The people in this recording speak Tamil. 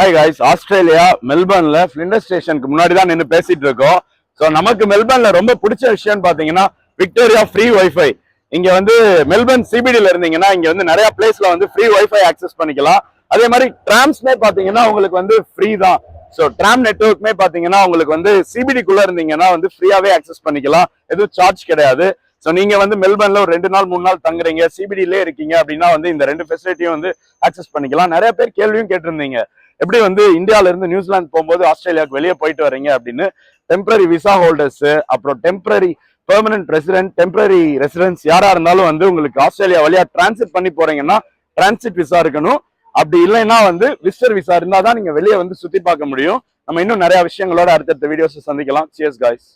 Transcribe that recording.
ஹாய் காய்ஸ், ஆஸ்திரேலியா மெல்பர்ன்ல ஃபிளிண்டர் ஸ்டேஷனுக்கு முன்னாடி தான் நின்று பேசிட்டு இருக்கோம். ஸோ நமக்கு மெல்பர்ன்ல ரொம்ப பிடிச்ச விஷயம்னு பாத்தீங்கன்னா விக்டோரியா ஃப்ரீ வைஃபை. இங்க வந்து மெல்பர்ன் சிபிடில இருந்தீங்கன்னா இங்க வந்து நிறைய பிளேஸ்ல வந்து ஃப்ரீ வைஃபை ஆக்சஸ் பண்ணிக்கலாம். அதே மாதிரி டிராம்ஸ்மே பாத்தீங்கன்னா உங்களுக்கு வந்து ஃப்ரீ தான். ஸோ டிராம் நெட்ஒர்க்மே பாத்தீங்கன்னா உங்களுக்கு வந்து சிபிடிக்குள்ள இருந்தீங்கன்னா வந்து ஃப்ரீயாவே ஆக்சஸ் பண்ணிக்கலாம், எதுவும் சார்ஜ் கிடையாது. ஸோ நீங்க வந்து மெல்பர்ன்ல ஒரு 2 நாள் 3 நாள் தங்குறீங்க, சிபிடிலே இருக்கீங்க அப்படின்னா வந்து இந்த 2 ஃபெசிலிட்டியும் வந்து ஆக்சஸ் பண்ணிக்கலாம். நிறைய பேர் கேள்வியும் கேட்டிருந்தீங்க, எப்படி வந்து இந்தியாவில இருந்து நியூசிலாந்து போகும்போது ஆஸ்திரேலியாவுக்கு வெளியே போயிட்டு வரீங்க அப்படின்னு. டெம்பரரி விசா ஹோல்டர்ஸ், அப்புறம் temporary permanent resident, temporary residence யாரா இருந்தாலும் வந்து உங்களுக்கு ஆஸ்திரேலியா வழியா டிரான்சிட் பண்ணி போறீங்கன்னா டிரான்சிட் விசா இருக்கணும். அப்படி இல்லைன்னா வந்து விசிட்டர் விசா இருந்தா தான் நீங்க வெளியே வந்து சுத்தி பார்க்க முடியும். நம்ம இன்னும் நிறைய விஷயங்களோட அடுத்தடுத்த வீடியோஸ் சந்திக்கலாம். Cheers guys.